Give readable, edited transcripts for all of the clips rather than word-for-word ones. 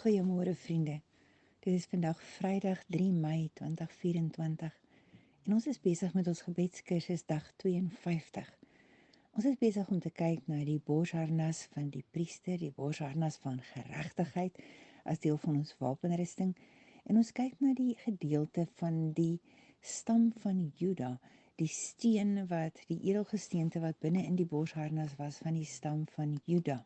Goeiemôre vriende. Dit is vandag Vrydag 3 Mei 2024 en ons is besig met ons gebedskursus dag 52. Ons is besig om te kyk na die borsharnas van die priester, die borsharnas van geregtigheid as deel van ons wapenrusting en ons kyk na die gedeelte van die stam van Juda, die steen wat die edelgesteente wat binne in die borsharnas was van die stam van Juda.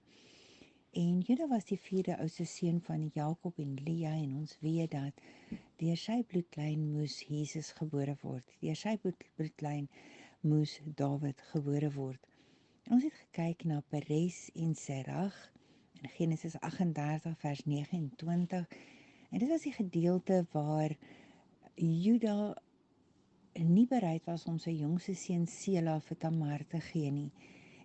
En Juda was die vierde oudste seun van Jakob en Lea en ons weet dat deur sy bloedlyn moes Jesus gebore word. Deur sy bloedlyn moes Dawid gebore word. En ons het gekyk na Peres en Serach in Genesis 38 vers 29 en dit was die gedeelte waar Juda nie bereid was om sy jongste seun Sela vir Tamar te gee nie.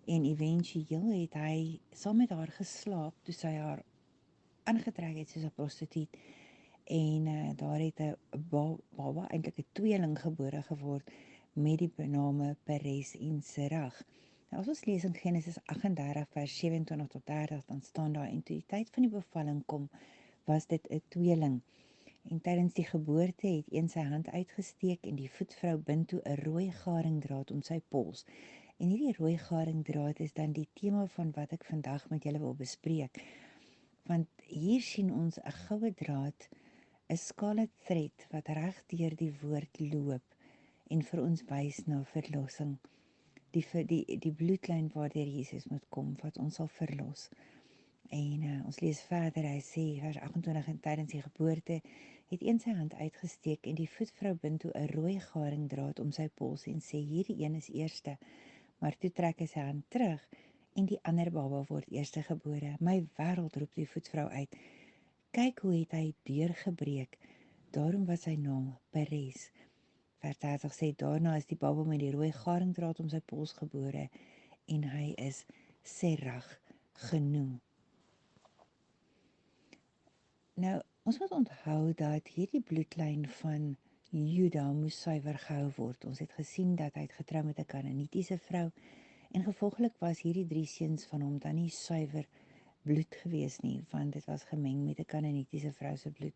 En éventueel het hy saam met haar geslaap toe sy haar aangetrek het soos 'n prostituut en daar het 'n baba, eintlik 'n tweeling gebore geword met die bename Peres en Serach. Nou as ons lees in Genesis 38 vers 27 tot 30, dan staan daar en toe die tyd van die bevalling kom, was dit 'n tweeling. En tydens die geboorte het een sy hand uitgesteek en die voetvrou bind toe 'n rooi garingdraad om sy pols. En hierdie rooi garingdraad is dan die tema van wat ek vandag met julle wil bespreek. Want hier sien ons 'n goue draad, 'n scarlet thread wat reg deur die woord loop en vir ons wys na verlossing. Die bloedlyn waardeur Jesus moet kom wat ons sal verlos. En ons lees verder, hy sê vers 28 en tydens die geboorte het een sy hand uitgesteek en die voetvrou bind toe 'n rooi garingdraad om sy pols en sê hierdie een is eerste. Maar toe trek hy sy hand terug en die ander baba word eerste gebore. My wêreld, roep die voetvrou uit. Kyk hoe het hy deurgebreek. Daarom was sy naam Peres. Vers 30 sê daarna is die baba met die rooi garingdraad om sy pols gebore en hy is Serach genoem. Nou, ons moet onthou dat hierdie bloedlyn van Juda moes suiwer gehou word. Ons het gesien dat hy het getrou met 'n Kanaanitiese vrou en gevolglik was hierdie 3 seuns van hom dan nie suiwer bloed gewees nie, want dit was gemeng met 'n Kanaanitiese vrou se bloed.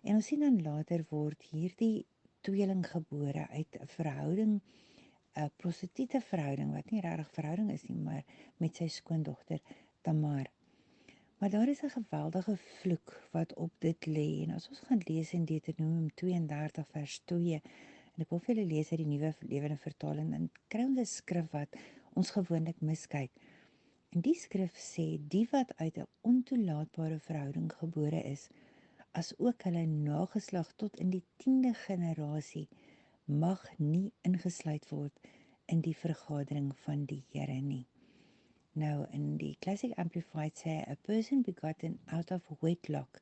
En ons sien dan later word hierdie tweeling gebore uit 'n verhouding, 'n prostituie verhouding wat nie regtig verhouding is nie, maar met sy skoondogter Tamar. Maar daar is 'n geweldige vloek wat op dit lê en as ons gaan lees in Deuteronomium 32 vers 2 en ek wil vir julle lees uit die Nuwe Lewende Vertaling, dan kry ons 'n skrif wat ons gewoonlik miskyk. En die skrif sê die wat uit 'n ontoelaatbare verhouding gebore is, as ook hulle nageslag tot in die 10de generasie mag nie ingesluit word in die vergadering van die Here nie. Nou, in die Classic Amplified sê, a person begotten out of wedlock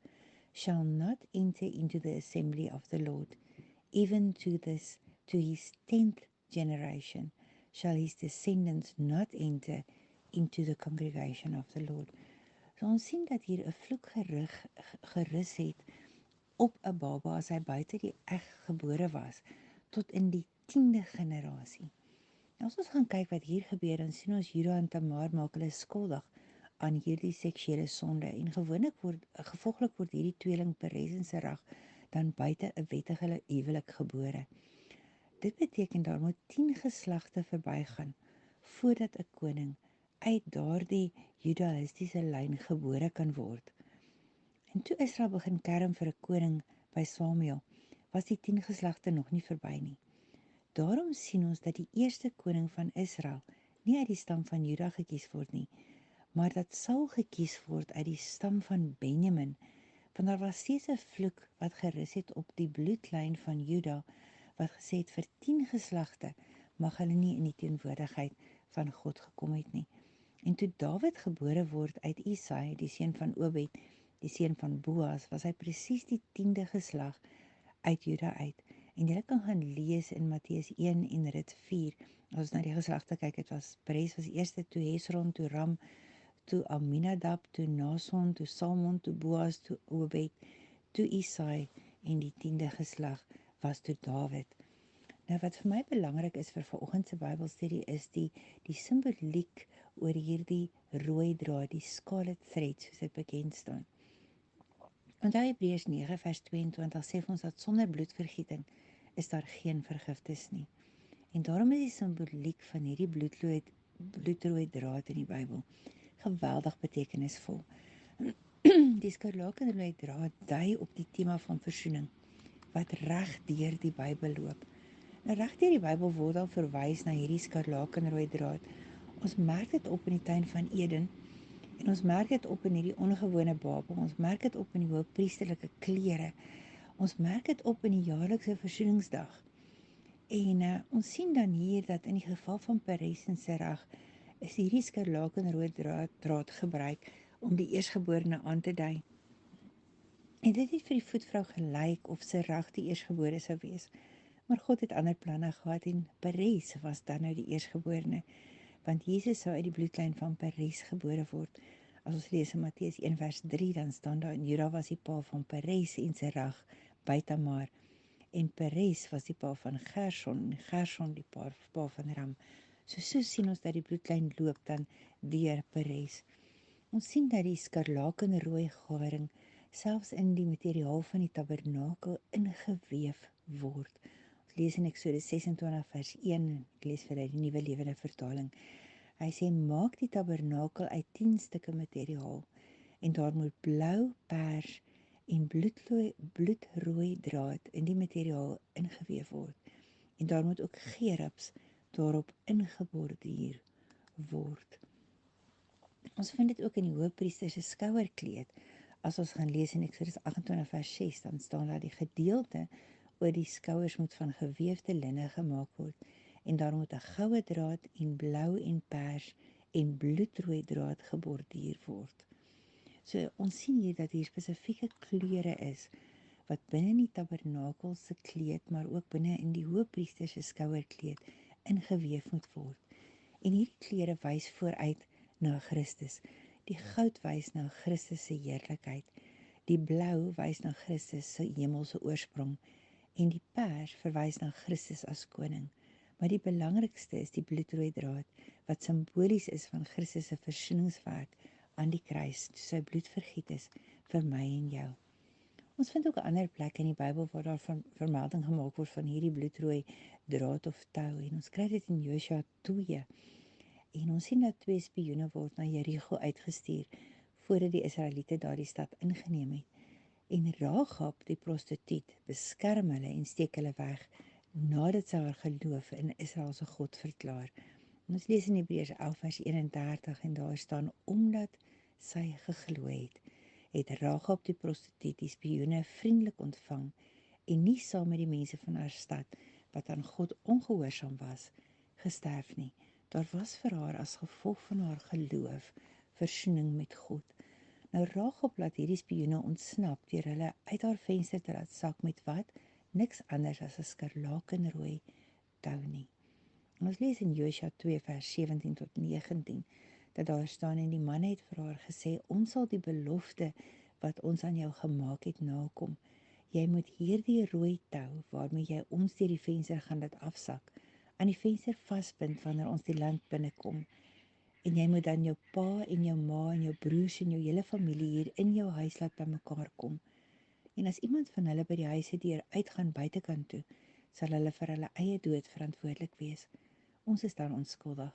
shall not enter into the assembly of the Lord, even to his 10th generation shall his descendants not enter into the congregation of the Lord. So ons sien dat hier 'n vloek gerus het op 'n baba as hy buite die eg gebore was, tot in die 10de generasie. As ons gaan kyk wat hier gebeur, dan sien ons Juda en Tamar maak hulle skuldig aan hierdie seksuele sonde en gevolglik word hierdie tweeling Peres en Serach dan buite 'n wettige huwelik gebore. Dit beteken daar moet 10 geslagte verbygaan voordat 'n koning uit daardie Judaïstiese lyn gebore kan word. En toe Israel begin kerm vir 'n koning by Samuel, was die 10 geslagte nog nie verby nie. Daarom sien ons dat die eerste koning van Israel nie uit die stam van Juda gekies word nie, maar dat Saul gekies word uit die stam van Benjamin, want daar was steeds 'n vloek wat gerus het op die bloedlyn van Juda, wat gesê het vir 10 geslagte mag hulle nie in die teenwoordigheid van God gekom het nie. En toe Dawid gebore word uit Isai, die seun van Obed, die seun van Boas, was hy presies die 10de geslag uit Juda uit. En jy kan gaan lees in Matteus 1 en Rut 4, as ons na die geslagte kyk, het was Peres was eerste, toe Hesron, toe Ram, toe Aminadab, toe Nason, toe Salmon, toe Boas, toe Obed, toe Isai en die 10de geslag was toe Dawid. Nou wat vir my belangrik is vir vanoggend se Bybelstudie is die simboliek oor hierdie rooi draad, die scarlet thread soos dit bekend staan. Onthou Hebreërs 9 vers 22 sê vir ons dat sonder bloedvergieting is daar geen vergifnis nie. En daarom is die simboliek van hierdie bloedrooi draad in die Bybel geweldig betekenisvol. Die skarlakenrooi draad dui op die tema van versoening wat reg deur die Bybel loop. Nou reg deur die Bybel word al verwys na hierdie skarlakenrooi draad. Ons merk dit op in die tuin van Eden en ons merk dit op in hierdie ongewone Babel. Ons merk dit op in die hoëpriesterlike klere. Ons merk dit op in die jaarlikse versoeningsdag. En ons sien dan hier dat in die geval van Peres en Serach is hierdie skarlakenrooi draad gebruik om die eersgeborene aan te dui. En dit het vir die voetvrou gelyk of Serach die eersgebore sou wees. Maar God het ander planne gehad en Peres was dan nou die eersgeborene, want Jesus sou uit die bloedlyn van Peres gebore word. As ons lees in Matteus 1 vers 3, dan staan daar, en Juda was die pa van Peres en Serach by Tamar. En Peres was die pa van Gerson, en Gerson die pa van Ram. So sien ons dat die bloedlyn loop dan deur Peres. Ons sien dat die skarlakenrooi garing selfs in die materiaal van die tabernakel ingeweef word. Ons lees in Eksodus 26 vers 1, ek lees vir die Nuwe Lewende Vertaling. Hy sê, maak die tabernakel uit 10 stukke materiaal, en daar moet blou, pers en bloedrooi draad in die materiaal ingeweef word. En daar moet ook gerubs daarop ingeborduur word. Ons vind dit ook in die hoëpriester se skouerkleed. As ons gaan lees in Eksodus 28 vers 6, dan staan daar die gedeelte oor die skouers moet van geweefde linne gemaak word. En daar moet 'n goue draad en blou en pers en bloedrooi draad geborduur word. So ons sien hier dat hier spesifieke kleure is wat binne in die tabernakel se kleed, maar ook binne in die hoëpriester se skouerkleed ingeweef moet word. En hierdie kleure wys vooruit na Christus. Die goud wys na Christus se heerlikheid. Die blou wys na Christus se hemelse oorsprong en die pers verwys na Christus as koning. Maar die belangrikste is die bloedrooi draad wat simbolies is van Christus se versoeningswerk aan die kruis, toe sy bloed vergiet is vir my en jou. Ons vind ook 'n ander plek in die Bybel waar daar vermelding gemaak word van hierdie bloedrooi draad of tou, en ons kry dit in Josua 2. En ons sien dat 2 spioene word na Jerigo uitgestuur voordat die Israeliete daardie stad ingeneem het. En Rahab, die prostituut, beskerm hulle en steek hulle weg nadat sy haar geloof in Israel se God verklaar. En ons lees in Hebreërs 11 vers 31 en daar staan, omdat sy geglo het Rahab die prostituut die spioene vriendelik ontvang en nie saam met die mense van haar stad, wat aan God ongehoorsaam was, gesterf nie. Daar was vir haar as gevolg van haar geloof versoening met God. Nou Rahab laat hierdie spioene ontsnap deur hulle uit haar venster te laat sak met wat? Niks anders as 'n skarlakenrooi tou nie. En ons lees in Josua 2 vers 17 tot 19 dat daar staan, en die man het vir haar gesê, ons sal die belofte wat ons aan jou gemaak het nakom. Jy moet hierdie rooi tou waarmee jy ons deur die venster gaan laat afsak, aan die venster vasbind wanneer ons die land binnekom. En jy moet dan jou pa en jou ma en jou broers en jou hele familie hier in jou huis laat bymekaar kom. En as iemand van hulle by die huise deur uitgaan buitekant toe, sal hulle vir hulle eie dood verantwoordelik wees. Ons is dan onskuldig.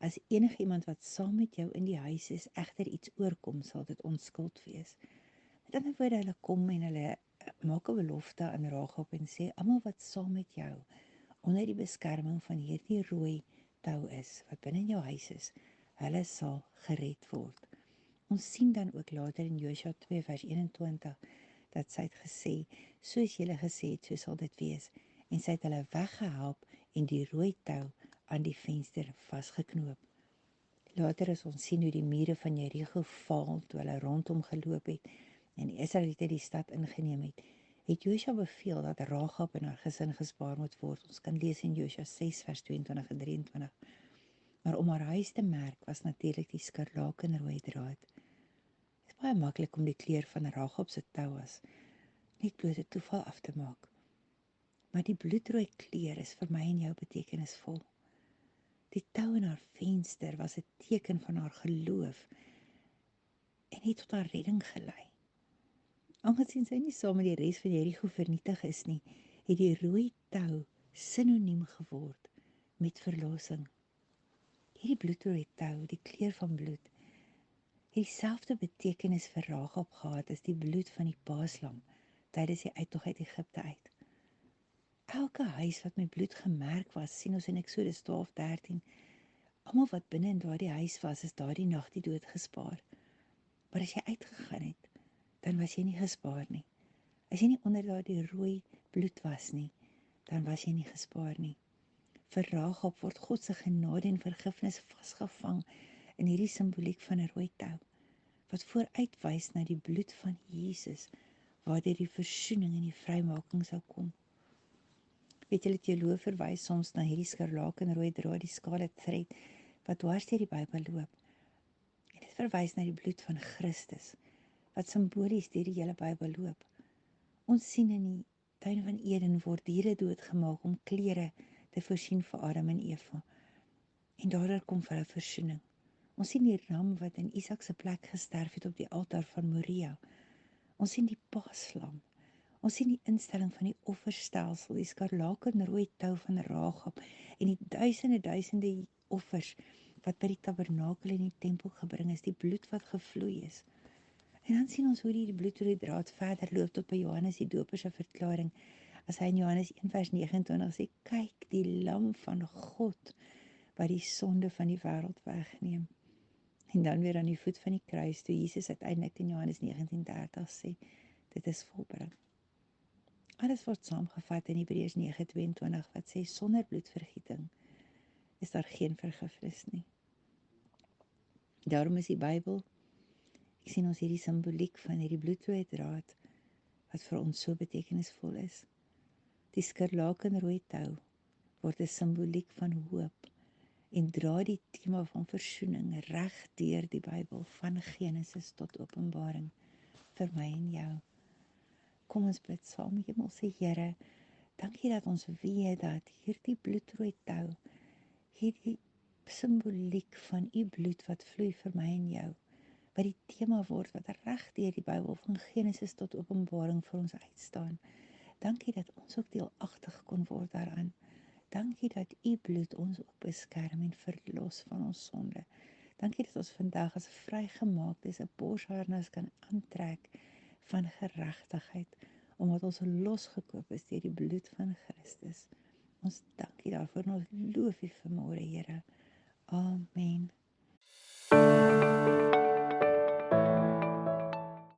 As enige iemand wat saam met jou in die huis is, egter iets oorkom, sal dit onskuld wees. Met ander woorde, hulle kom en hulle maak 'n belofte aan Rahab en sê, almal wat saam met jou onder die beskerming van hierdie rooi tou is, wat binne in jou huis is, hulle sal gered word. Ons sien dan ook later in Josua 2 vers 21, dat sy het gesê, soos julle gesê het, so sal dit wees. En sy het hulle weggehelp en die rooi tou aan die venster vasgeknoop. Later is ons sien hoe die mure van Jerigo val toe hulle rondom geloop het en die Israeliete die stad ingeneem het Josua beveel dat Rahab en haar gesin gespaar moet word. Ons kan lees in Josua 6 vers 22 en 23. Maar om haar huis te merk was natuurlik die skarlakenrooi draad. Dit is baie maklik om die kleur van Rahab se tou as net bloot 'n toeval af te maak. Maar die bloedrooi kleur is vir my en jou betekenisvol. Die tou in haar venster was 'n teken van haar geloof en het tot haar redding gelei. Aangesien sy nie saam met die res van Jerigo vernietig is nie, het die rooi tou sinoniem geword met verlossing. Hierdie bloedrooi tou, die kleur van bloed, het dieselfde betekenis vir Rahab gehad as die bloed van die paaslam tydens die uittog uit Egipte uit. Elke huis wat met bloed gemerk was, sien ons in Eksodus 12:13, almal wat binne in daardie huis was, is daardie nag die dood gespaar. Maar as jy uitgegaan het, dan was jy nie gespaar nie. As jy nie onder daardie rooi bloed was nie, dan was jy nie gespaar nie. Vir Rahab word God se genade en vergifnis vasgevang in hierdie simboliek van 'n rooi tou, wat vooruitwys na die bloed van Jesus, waardeur die versoening en die vrymaking sou kom. Weet julle, teoloë verwys soms na hierdie skarlakenrooi draad, die scarlet thread, wat dwars deur die Bybel loop. En dit verwys na die bloed van Christus, wat simbolies deur die hele Bybel loop. Ons sien in die tuin van Eden word diere doodgemaak om klere te voorsien vir Adam en Eva. En daardeur kom vir hulle versoening. Ons sien die ram wat in Isak se plek gesterf het op die altaar van Moria. Ons sien die paaslam. Ons sien die instelling van die offerstelsel, die skarlakenrooi tou van Rahab en die duisende offers wat by die tabernakel en die tempel gebring is, die bloed wat gevloei is. En dan sien ons hoe die bloedrooi draad verder loop tot by Johannes die Doper se verklaring, as hy in Johannes 1:29 sê, kyk die lam van God wat die sonde van die wêreld wegneem. En dan weer aan die voet van die kruis, toe Jesus uiteindelik in Johannes 19:30 sê, dit is volbring. Alles word saamgevat in Hebreërs 9:22 wat sê, sonder bloedvergieting is daar geen vergifnis nie. Daarom is die Bybel, ek sien ons hierdie simboliek van hierdie bloedrooi draad, wat vir ons so betekenisvol is. Die skarlakenrooi tou word 'n simboliek van hoop en dra die tema van versoening reg deur die Bybel van Genesis tot Openbaring vir my en jou. Kom ons bid saam. Hemelse Here, dankie dat ons weet dat hierdie bloedrooi tou, hierdie simboliek van u bloed wat vloei vir my en jou, wat die tema word wat reg deur die Bybel van Genesis tot Openbaring vir ons uitstaan. Dankie dat ons ook deelagtig kon word daaraan. Dankie dat u bloed ons ook beskerm en verlos van ons sonde. Dankie dat ons vandag as vrygemaaktes 'n borsharnas kan aantrek van geregtigheid, omdat ons losgekoop is deur die bloed van Christus. Ons dankie daarvoor en ons loof u vanmôre, Here. Amen.